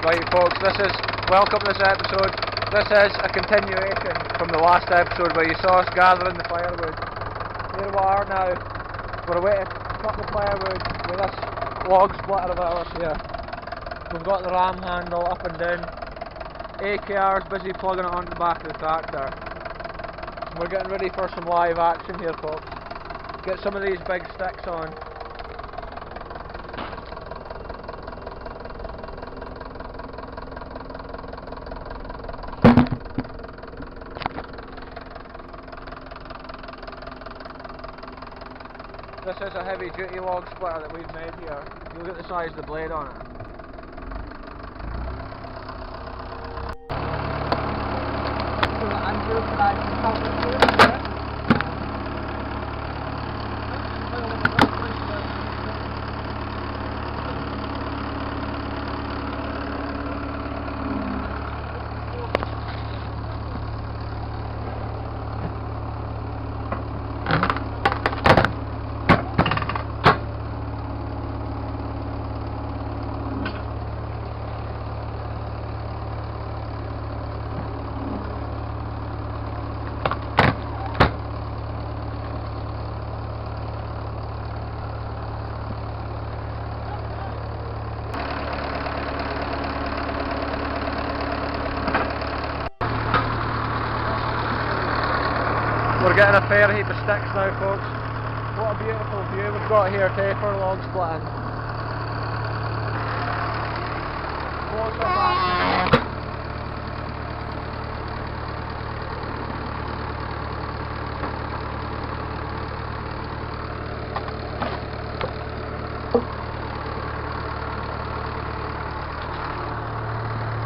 Right folks, welcome to this episode. This is a continuation from the last episode where you saw us gathering the firewood. Here we are now. We're away to cut the firewood with this log splitter of ours here. We've got the ram handle up and down. BKR's busy plugging it onto the back of the tractor. We're getting ready for some live action here folks. Get some of these big sticks on. This is a heavy duty log splitter that we've made here. Look at the size of the blade on it. We're getting a fair heap of sticks now folks. What a beautiful view we've got here today for log splitting. Closer back.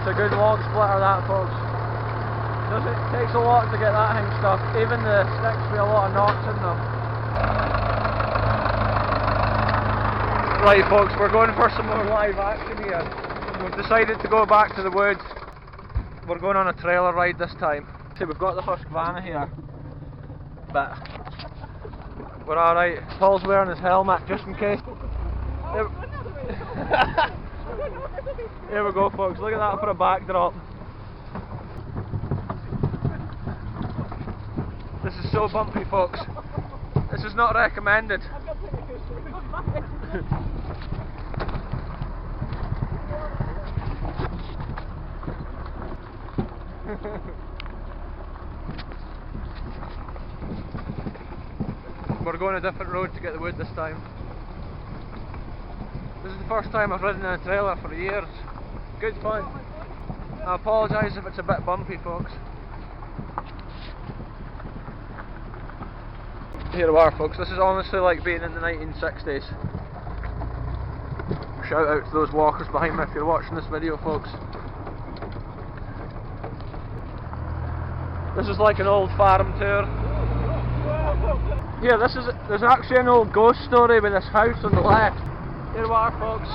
It's a good log splitter that folks. It takes a lot to get that thing stuck, even the sticks with a lot of knots in them. Right folks, we're going for some more live action here. We've decided to go back to the woods. We're going on a trailer ride this time. See, we've got the Husqvarna here, but we're alright. Paul's wearing his helmet just in case. Here we go folks, look at that for a backdrop. This is so bumpy folks. This is not recommended. We're going a different road to get the wood this time. This is the first time I've ridden in a trailer for years. Good fun. I apologise if it's a bit bumpy folks. Here we are folks, this is honestly like being in the 1960s. Shout out to those walkers behind me if you're watching this video folks. This is like an old farm tour. Here, there's actually an old ghost story with this house on the left. Here we are folks.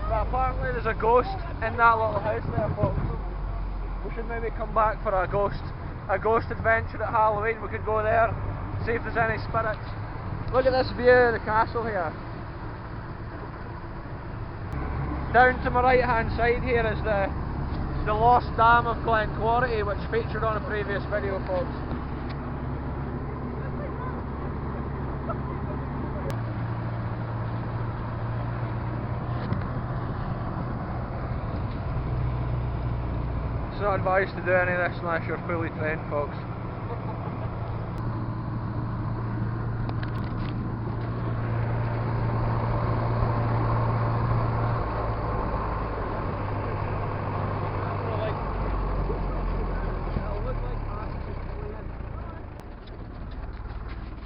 But apparently there's a ghost in that little house there folks. We should maybe come back for a ghost adventure at Halloween. We could go there. See if there's any spirits. Look at this view of the castle here. Down to my right hand side here is the lost dam of Glenquarity, which featured on a previous video folks. It's not advised to do any of this unless you're fully trained folks.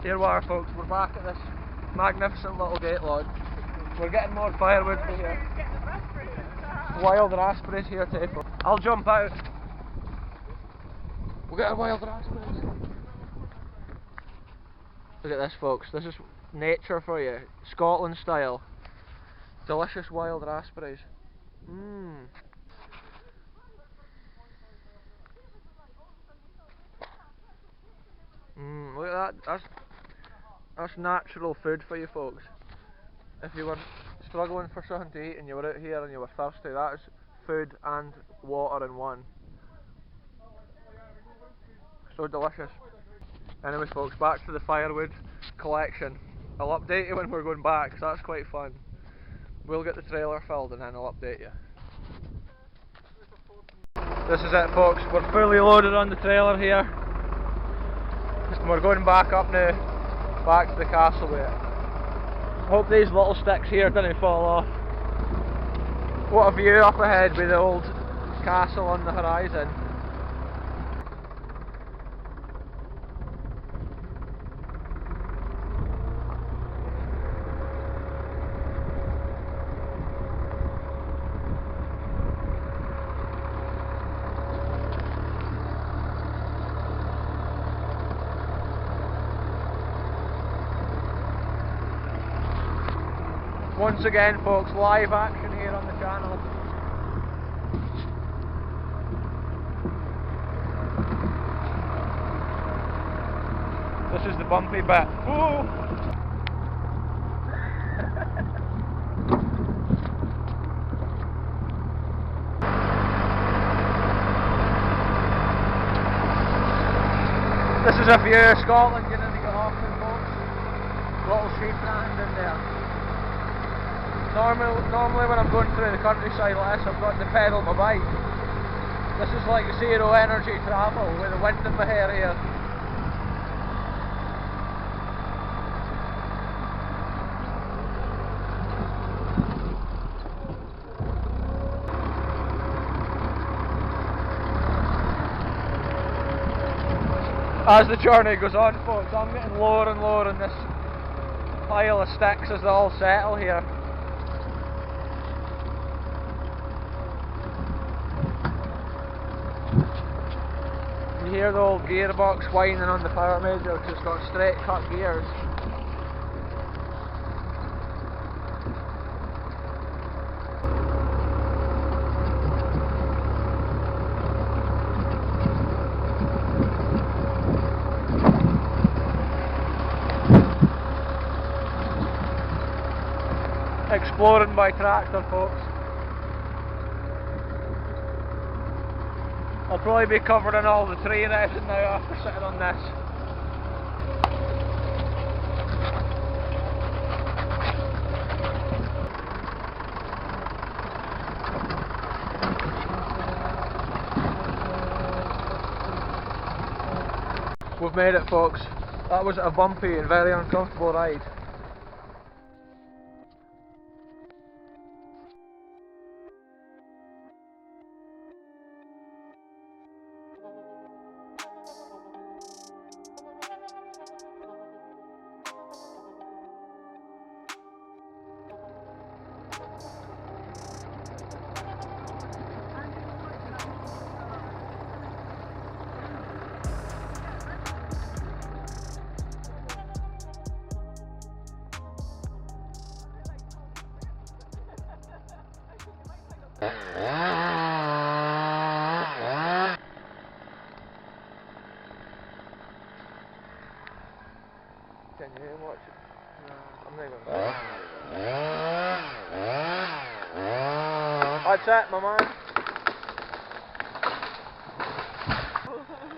Here we are folks, we're back at this magnificent little gate lodge. We're getting more firewood for here. Wild raspberries here today folks. I'll jump out. We'll get our wild raspberries. Look at this folks, this is nature for you. Scotland style. Delicious wild raspberries. Look at that, that's natural food for you folks. If you were struggling for something to eat and you were out here and you were thirsty, that is food and water in one. So delicious. Anyways folks, back to the firewood collection. I'll update you when we're going back, because that's quite fun. We'll get the trailer filled and then I'll update you. This is it folks, we're fully loaded on the trailer here. And we're going back up now, back to the castle with it. Hope these little sticks here didn't fall off. What a view up ahead with the old castle on the horizon. Once again folks, live action here on the channel. This is the bumpy bit. Whoa! This is a view of Scotland you need to get off in folks. Little sheep brand in there. Normally when I'm going through the countryside like this, I've got to pedal my bike. This is like zero energy travel with the wind in my hair here. As the journey goes on folks, I'm getting lower and lower in this pile of sticks as they all settle here. You hear the old gearbox whining on the Power Major because it's got straight cut gears. Exploring by tractor folks. I'll probably be covered in all the tree resin now after sitting on this. We've made it folks. That was a bumpy and very uncomfortable ride. Can you watch it? No, I'm not even going to. That's it, my man.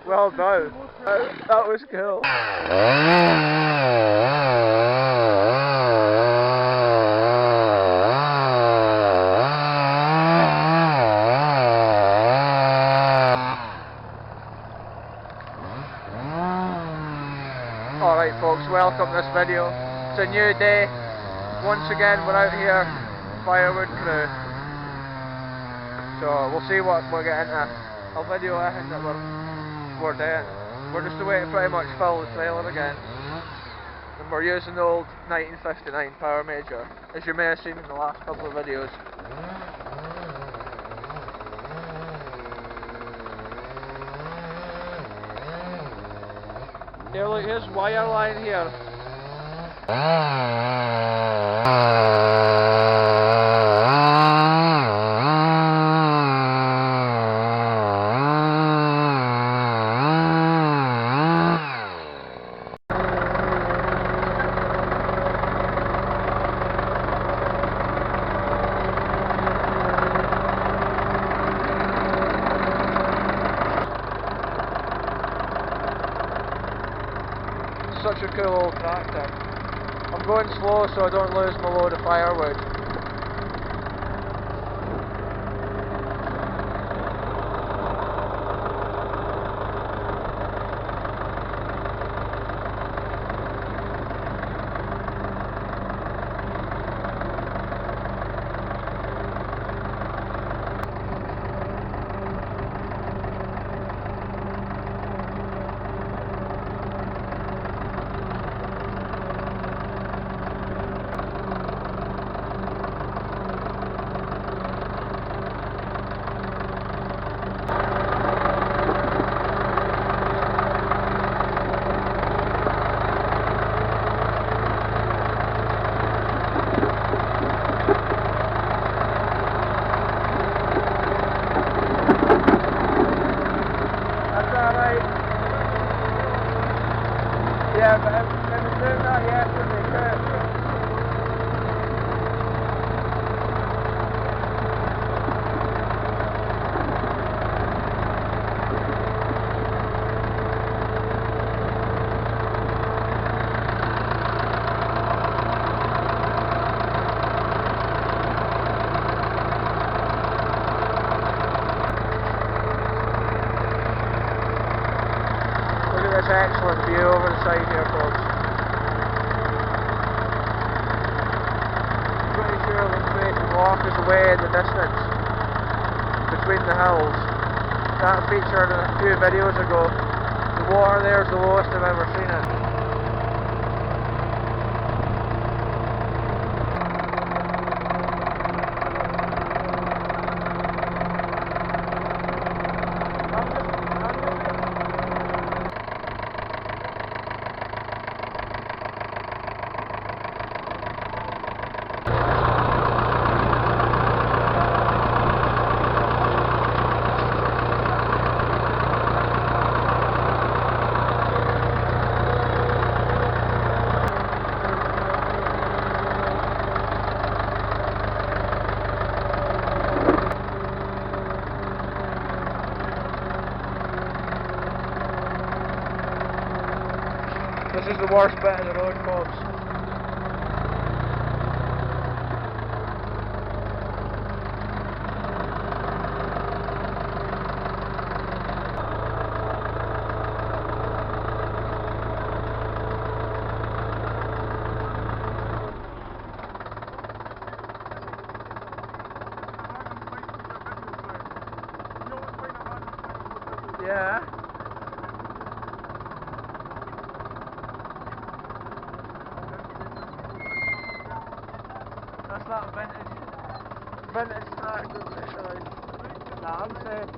Well done. That was cool. Alright folks, welcome to this video. It's a new day. Once again we're out here, firewood crew. So we'll see what we're getting into. I'll video everything that we're doing. We're just away to pretty much fill the trailer again. And we're using the old 1959 Power Major, as you may have seen in the last couple of videos. Here, look, here's wire line here. such a cool old tractor. I'm going slow so I don't lose my load of firewood. Yeah, but I was doing that yesterday too. Look at this excellent view over the side here, folks. Pretty sure the Great Walk is away in the distance, between the hills. That featured a few videos ago. The water there is the lowest I've ever seen it. This is the worst bit of the road, folks. Yeah. That's that vintage tractor, literally. Nah, I'm safe.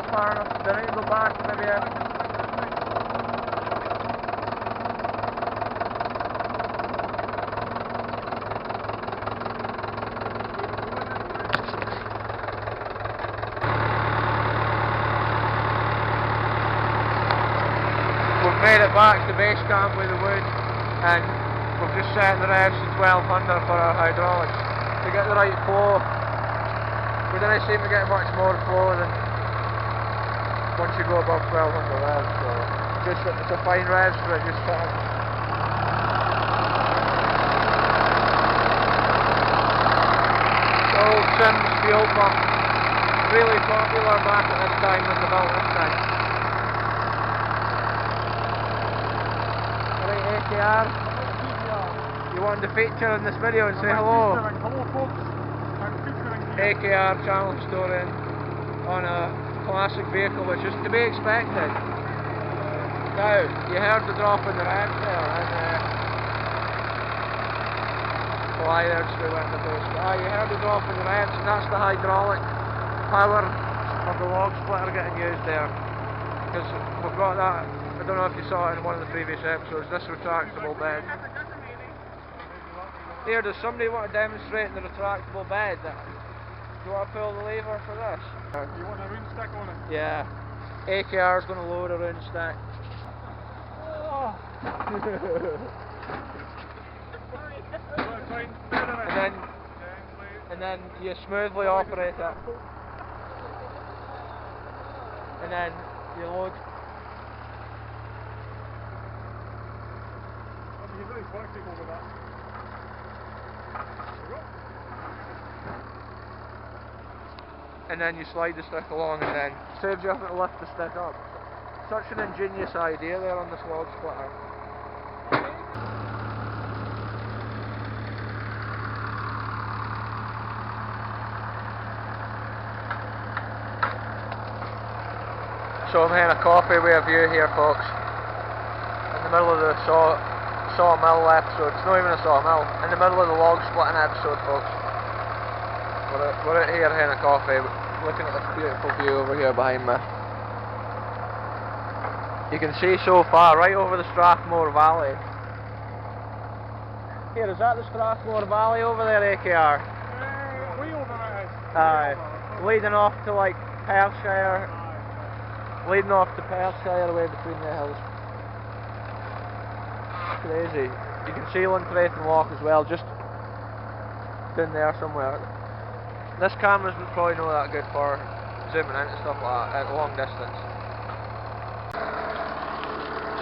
Far enough. Do I need to go back maybe? We've made it back to base camp with the wood, and we've just set the rest to 1200 for our hydraulics to get the right flow. We didn't seem to get much more flow than once you go above 1200 revs, so just it's a fine revs for it, just fitting. The old Sims fuel pump, really popular back at this time when they built this thing. Alright, AKR, you wanted to feature in this video and say hello? Hello folks, I'm featuring here. AKR channel story on a classic vehicle, which is to be expected. Now, you heard the drop in the ramp there, and well, I heard straight went in the face, but you heard the drop in the ramps, and that's the hydraulic power of the log splitter getting used there. Because we've got that, I don't know if you saw it in one of the previous episodes, this retractable bed. Here, does somebody want to demonstrate the retractable bed? Do you want to pull the lever for this? You want a round stick on it? Yeah. AKR is going to load a round stick. Oh. and then you smoothly operate it. And then you load. You're really flexible with that. There you go. And then you slide the stick along, and then saves you having to lift the stick up. Such an ingenious idea there on this log splitter. So I'm having a coffee with a view here, folks. In the middle of the sawmill episode. It's not even a sawmill. In the middle of the log splitting episode, folks. We're out here having a coffee, looking at this beautiful view over here behind me. You can see so far, right over the Strathmore Valley. Here, is that the Strathmore Valley over there, AKR? Way over it is. Aye. Leading off to like Perthshire. Leading off to Perthshire away between the hills. Crazy. You can see Luntraithen Loch as well, just down there somewhere. This camera's probably not that good for zooming in and stuff like that at long distance.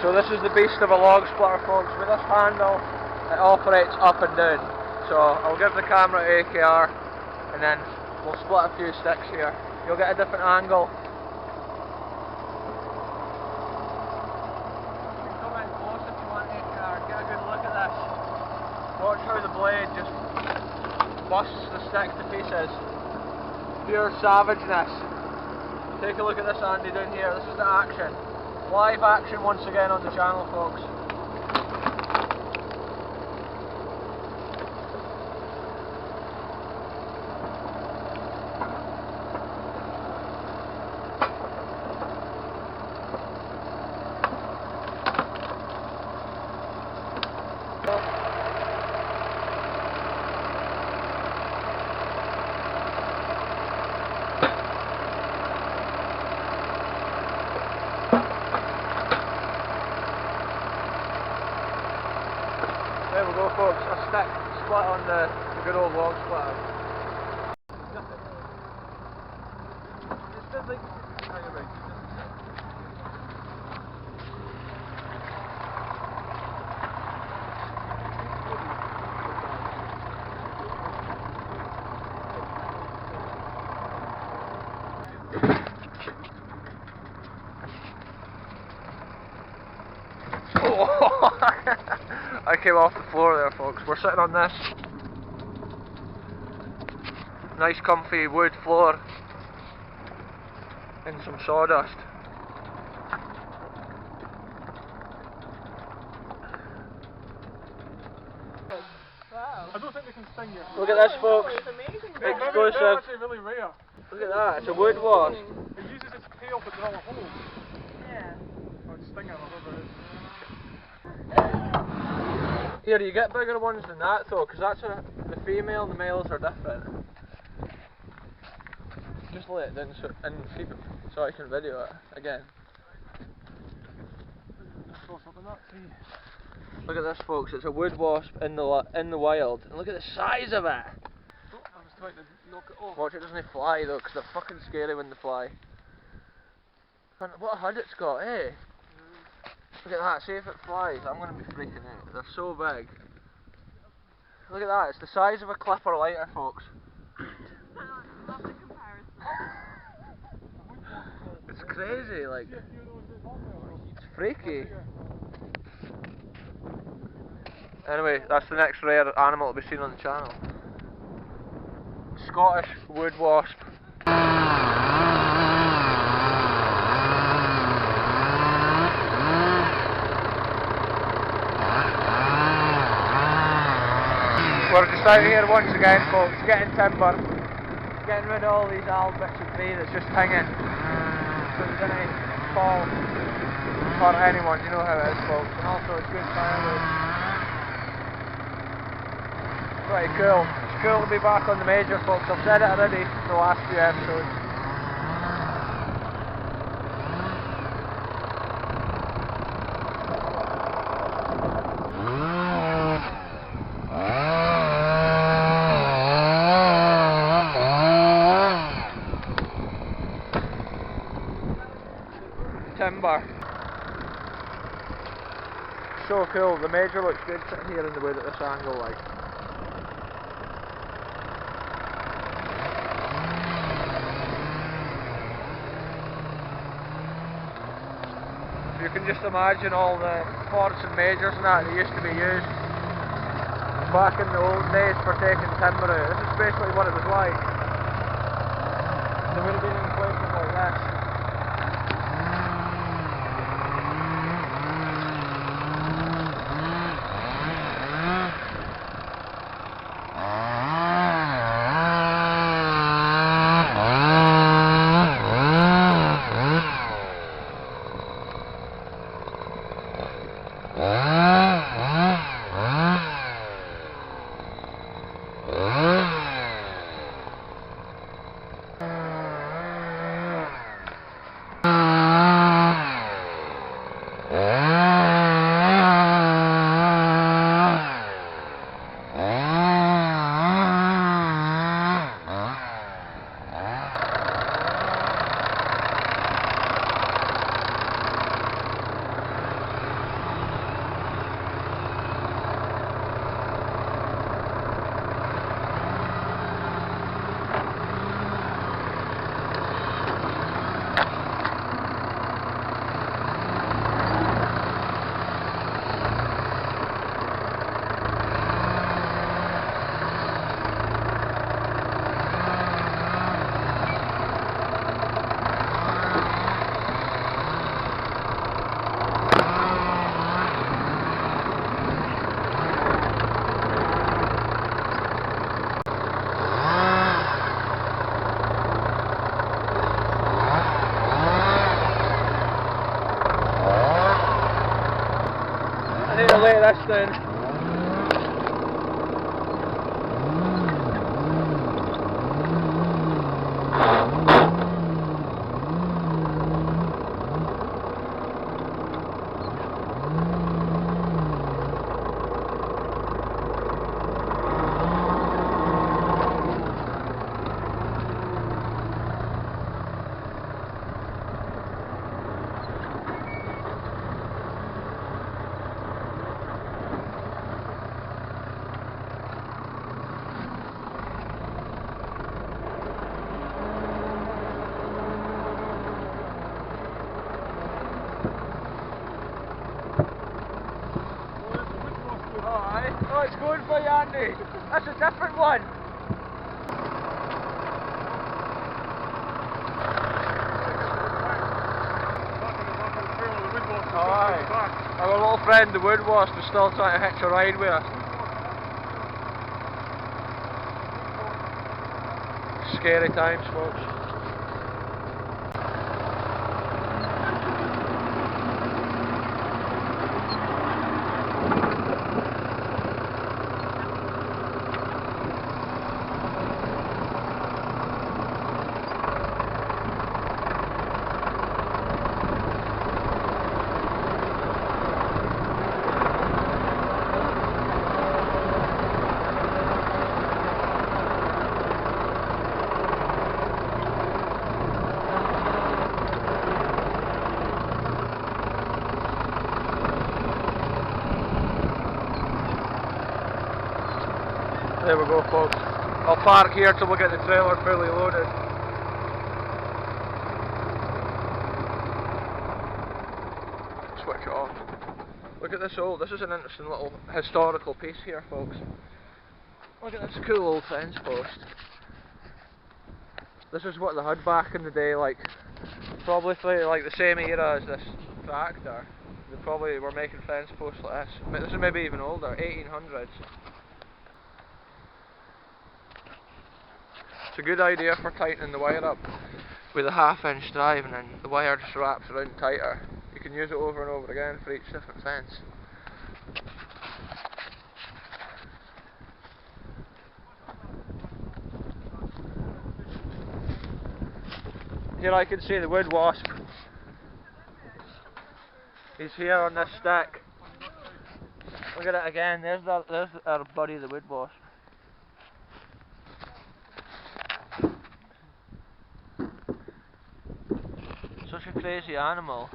So this is the beast of a log splitter, folks. With this handle, it operates up and down. So I'll give the camera to AKR, and then we'll split a few sticks here. You'll get a different angle. Come in close if you want, AKR. Get a good look at this. Watch how the blade just busts the stick to pieces. Pure savageness. Take a look at this, Andy, down here. This is the action. Live action once again on the channel, folks. There we go, folks, a stick split on the good old log splitter. I came off the floor there, folks. We're sitting on this nice comfy wood floor in some sawdust. I don't think they can sting you. Look at this, folks. Exclusive. They're actually really rare. Look at that, it's a wood wasp. It uses its tail to drill a hole. Yeah. Or its stinger, whatever it is. Here, you get bigger ones than that though, because that's the female and the males are different. Just lay it down and keep it so I can video it again. Look at this, folks. It's a wood wasp in the wild, and look at the size of it. Oh, I was trying to knock it off. Watch it doesn't fly though, because they're fucking scary when they fly. And what a hood it's got, eh? Look at that, see if it flies. I'm going to be freaking out. They're so big. Look at that, it's the size of a clipper lighter, folks. Love the comparison. It's crazy, like. It's freaky. Anyway, that's the next rare animal to be seen on the channel. Scottish wood wasp. We're just out here once again, folks, getting timber, getting rid of all these old bits of tree that's just hanging, so it doesn't fall or anyone, you know how it is, folks, and also it's good firewood. Pretty cool. It's cool to be back on the major, folks. I've said it already in the last few episodes. Timber. So cool. The major looks good sitting here in the wood at this angle, like. So you can just imagine all the forts and majors and that used to be used back in the old days for taking timber out. This is basically what it was like. They would have been in places like this. I need to lay this down. Oh, it's going for you, Andy. That's a different one. Oh, aye. Our little friend, the wood wasp, is still trying to hitch a ride with us. Scary times, folks. There we go, folks. I'll park here till we get the trailer fully loaded. Switch it off. Look at this this is an interesting little historical piece here, folks. Look at this cool old fence post. This is what they had back in the day, like, probably for like the same era as this tractor. They probably were making fence posts like this. This is maybe even older, 1800s. It's a good idea for tightening the wire up with a 1/2 inch drive, and then the wire just wraps around tighter. You can use it over and over again for each different fence. Here I can see the wood wasp. He's here on this stick. Look at it again, there's our buddy the wood wasp. Such a crazy animal.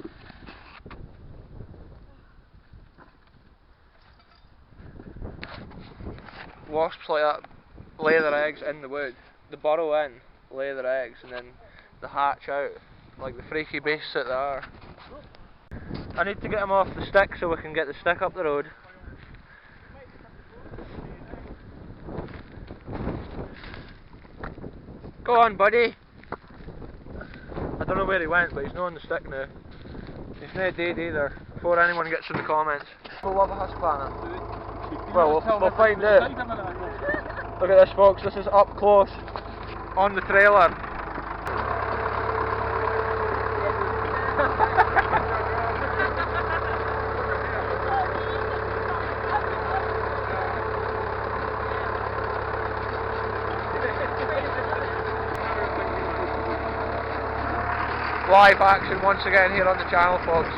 Wasps like that lay their eggs in the wood. They burrow in, lay their eggs, and then they hatch out like the freaky beasts that they are. I need to get him off the stick so we can get the stick up the road. Go on, buddy. I don't know where he went, but he's not on the stick now. He's not dead either, before anyone gets in the comments. We'll love a Husqvarna. Well, we'll find out. Look at this, folks, this is up close on the trailer. Live action once again here on the channel, folks.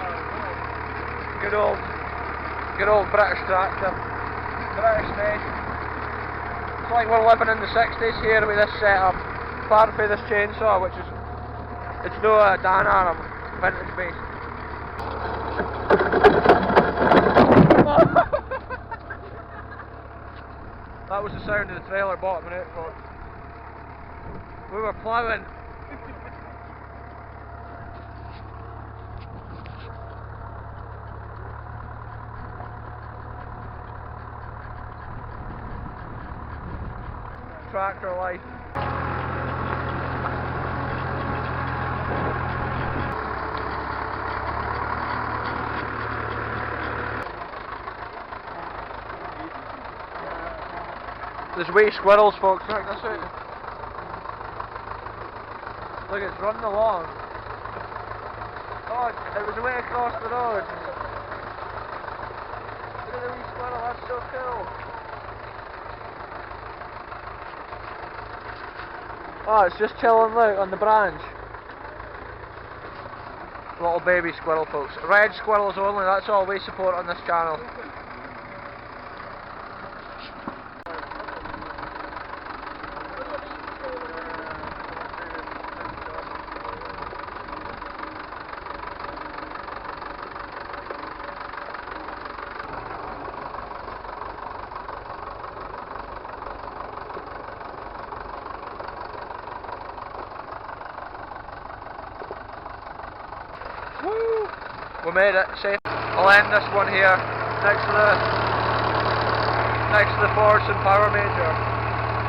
Good old British tractor, British made. It's like we're living in the 60s here with this setup. Apart from this chainsaw, which is, it's no Dan Aram, vintage based. That was the sound of the trailer bottoming out, folks. We were ploughing. Tractor life. There's wee squirrels, folks, check this out. Look, it's running along. Oh, it was way across the road. Look at the wee squirrel, that's so cool. Oh, it's just chilling out on the branch. Little baby squirrel, folks. Red squirrels only, that's all we support on this channel. Woo! We made it safe. I'll end this one here next to the Force and Power Major.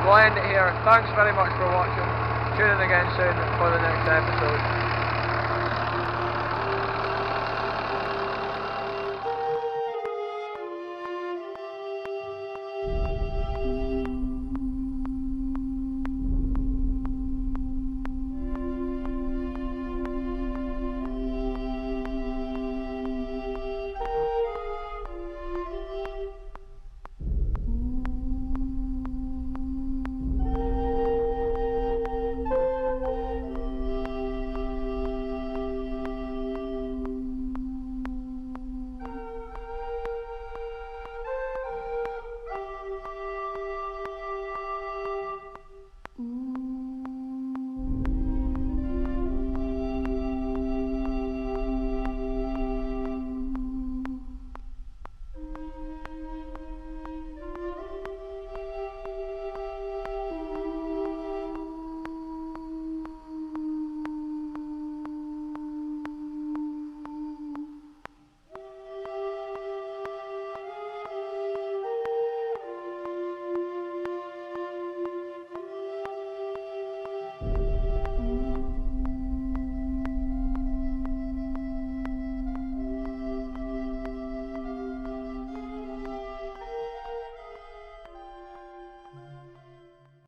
We'll end it here. Thanks very much for watching. Tune in again soon for the next episode.